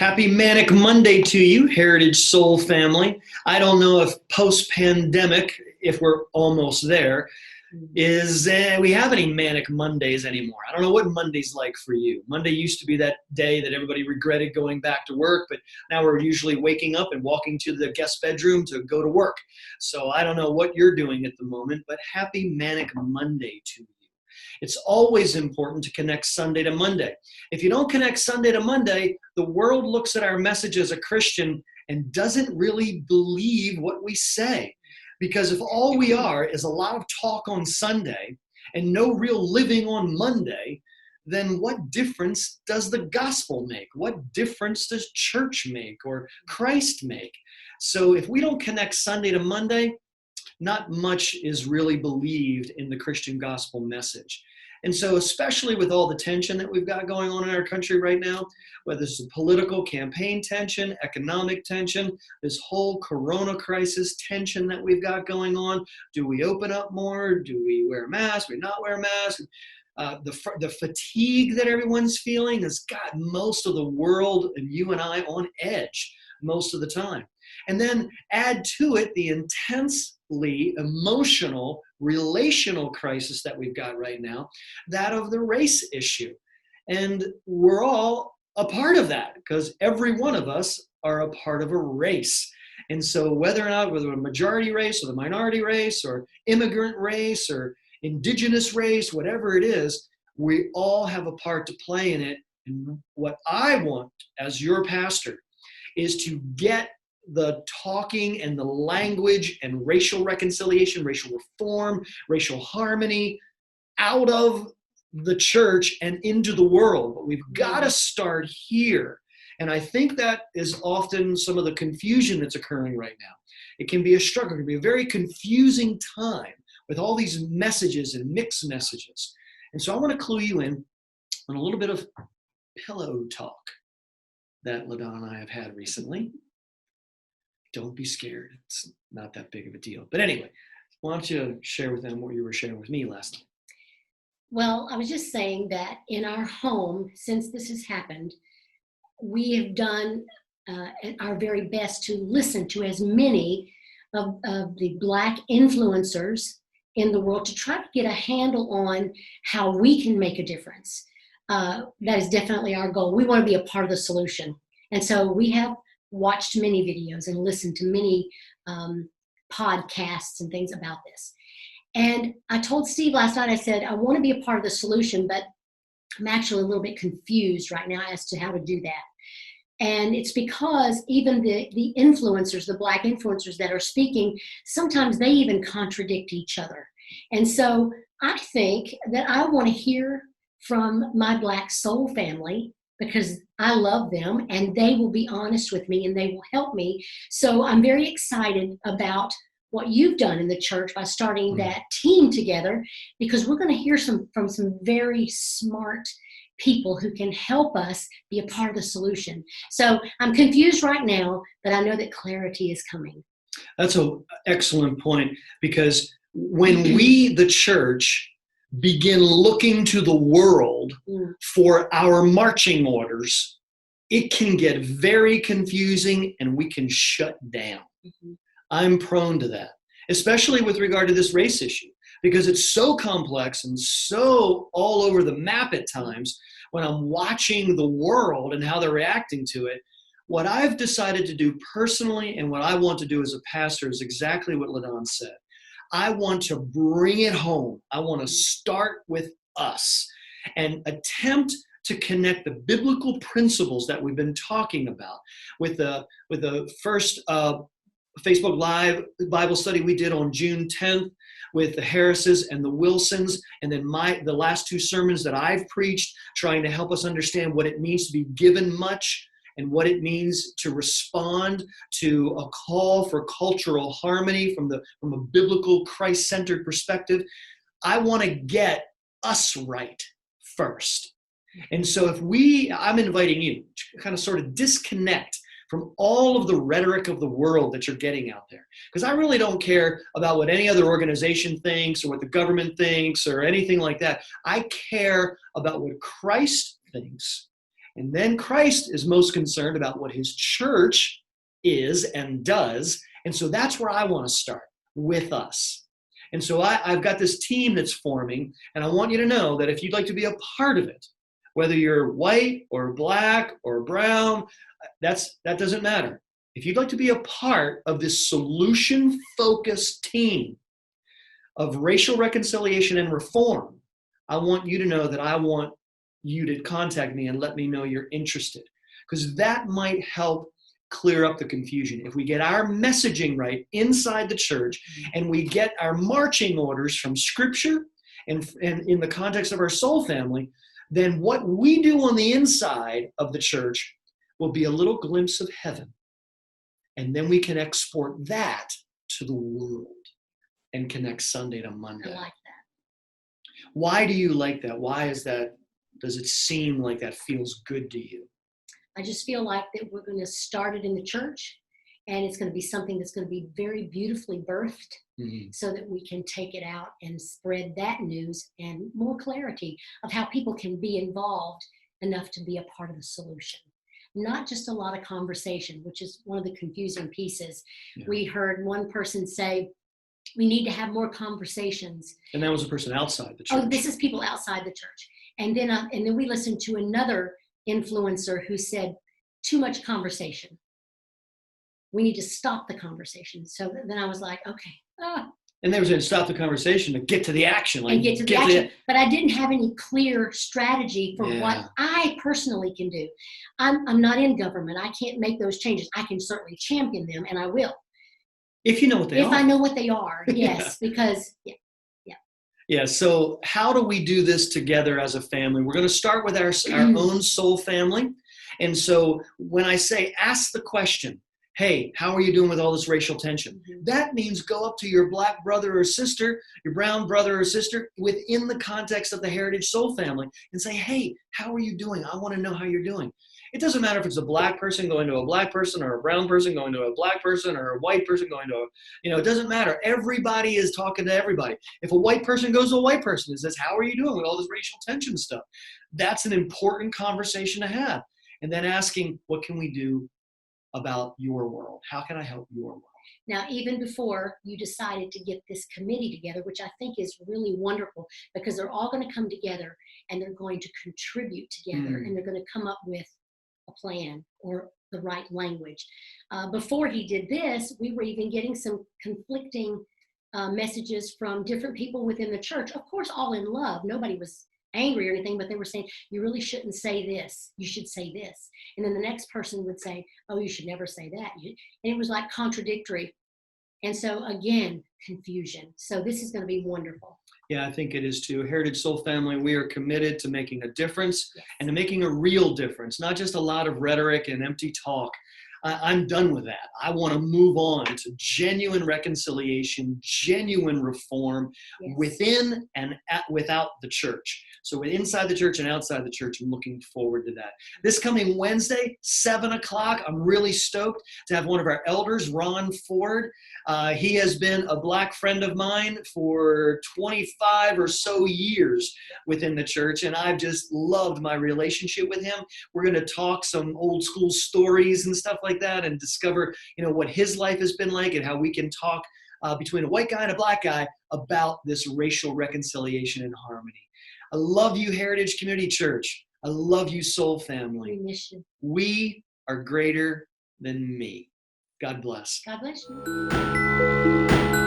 Happy Manic Monday to you, Heritage Soul family. I don't know if post-pandemic, if we're almost there, is we have any Manic Mondays anymore. I don't know what Monday's like for you. Monday used to be that day that everybody regretted going back to work, but now we're usually waking up and walking to the guest bedroom to go to work. So I don't know what you're doing at the moment, but happy Manic Monday to you. It's always important to connect Sunday to Monday. If you don't connect Sunday to Monday, the world looks at our message as a Christian and doesn't really believe what we say. Because if all we are is a lot of talk on Sunday and no real living on Monday, then what difference does the gospel make? What difference does church make or Christ make? So if we don't connect Sunday to Monday, not much is really believed in the Christian gospel message. And so especially with all the tension that we've got going on in our country right now, whether it's the political campaign tension, economic tension, this whole corona crisis tension that we've got going on, do we open up more? Do we wear masks? Do we not wear masks? The fatigue that everyone's feeling has got most of the world and you and I on edge most of the time. And then add to it the intensely emotional, relational crisis that we've got right now, that of the race issue. And we're all a part of that because every one of us are a part of a race. And so whether a majority race or the minority race or immigrant race or indigenous race, whatever it is, we all have a part to play in it. And what I want as your pastor is to get the talking and the language and racial reconciliation, racial reform, racial harmony out of the church and into the world. But we've got to start here. And I think that is often some of the confusion that's occurring right now. It can be a struggle. It can be a very confusing time with all these messages and mixed messages. And so I want to clue you in on a little bit of pillow talk that LaDon and I have had recently. Don't be scared. It's not that big of a deal. But anyway, why don't you share with them what you were sharing with me last night? Well, I was just saying that in our home, since this has happened, we have done our very best to listen to as many of the Black influencers in the world to try to get a handle on how we can make a difference. That is definitely our goal. We want to be a part of the solution. And so we have watched many videos and listened to many podcasts and things about this. And I told Steve last night, I said, I want to be a part of the solution, but I'm actually a little bit confused right now as to how to do that. And it's because even the influencers, the Black influencers that are speaking, sometimes they even contradict each other. And so I think that I want to hear from my Black soul family because I love them and they will be honest with me and they will help me. So I'm very excited about what you've done in the church by starting that team together, because we're going to hear from some very smart people who can help us be a part of the solution. So I'm confused right now, but I know that clarity is coming. That's an excellent point, because when we, the church, begin looking to the world for our marching orders, it can get very confusing and we can shut down. I'm prone to that, especially with regard to this race issue, because it's so complex and so all over the map at times. When I'm watching the world and how they're reacting to it, what I've decided to do personally and what I want to do as a pastor is exactly what LaDon said. I want to bring it home. I want to start with us and attempt to connect the biblical principles that we've been talking about with the first Facebook Live Bible study we did on June 10th with the Harrises and the Wilsons, and then the last two sermons that I've preached, trying to help us understand what it means to be given much and what it means to respond to a call for cultural harmony from a biblical Christ-centered perspective. I want to get us right first. And so I'm inviting you to kind of sort of disconnect from all of the rhetoric of the world that you're getting out there. Because I really don't care about what any other organization thinks or what the government thinks or anything like that. I care about what Christ thinks And then Christ is most concerned about what his church is and does. And so that's where I want to start, with us. And so I've got this team that's forming, and I want you to know that if you'd like to be a part of it, whether you're white or black or brown, that doesn't matter. If you'd like to be a part of this solution-focused team of racial reconciliation and reform, I want you to know that I want you to contact me and let me know you're interested, because that might help clear up the confusion. If we get our messaging right inside the church and we get our marching orders from Scripture and in the context of our soul family, then what we do on the inside of the church will be a little glimpse of heaven. And then we can export that to the world and connect Sunday to Monday. I like that. Why do you like that? Why is that? Does it seem like that feels good to you? I just feel like that we're going to start it in the church, and it's going to be something that's going to be very beautifully birthed, so that we can take it out and spread that news and more clarity of how people can be involved enough to be a part of the solution. Not just a lot of conversation, which is one of the confusing pieces. Yeah. We heard one person say, we need to have more conversations. And that was a person outside the church. Oh, this is people outside the church. And then we listened to another influencer who said, too much conversation. We need to stop the conversation. So then I was like, okay. And they were saying stop the conversation to get to the action. And get to the action. But I didn't have any clear strategy for what I personally can do. I'm not in government. I can't make those changes. I can certainly champion them, and I will. If you know what they are. If I know what they are, yes. Because, Yeah, so how do we do this together as a family? We're going to start with our own soul family. And so when I say ask the question, hey, how are you doing with all this racial tension? That means go up to your black brother or sister, your brown brother or sister, within the context of the Heritage Soul family, and say, hey, how are you doing? I want to know how you're doing. It doesn't matter if it's a black person going to a black person, or a brown person going to a black person, or a white person going to it doesn't matter. Everybody is talking to everybody. If a white person goes to a white person and says, how are you doing with all this racial tension stuff? That's an important conversation to have. And then asking, what can we do about your world? How can I help your world? Now, even before you decided to get this committee together, which I think is really wonderful, because they're all going to come together and they're going to contribute together, and they're going to come up with a plan or the right language. Before he did this, we were even getting some conflicting messages from different people within the church. Of course, all in love. Nobody was angry or anything, but they were saying, you really shouldn't say this. You should say this. And then the next person would say, oh, you should never say that. And it was like contradictory. And so again, confusion. So this is going to be wonderful. Yeah, I think it is too. Heritage Soul Family, we are committed to making a difference, and to making a real difference, not just a lot of rhetoric and empty talk. I'm done with that. I want to move on to genuine reconciliation, genuine reform within and without the church. So inside the church and outside the church, I'm looking forward to that. This coming Wednesday, 7 o'clock, I'm really stoked to have one of our elders, Ron Ford. He has been a black friend of mine for 25 or so years within the church, and I've just loved my relationship with him. We're going to talk some old school stories and stuff like that, and discover, what his life has been like, and how we can talk between a white guy and a black guy about this racial reconciliation and harmony. I love you, Heritage Community Church. I love you, Soul Family. We miss you. We are greater than me. God bless. God bless you.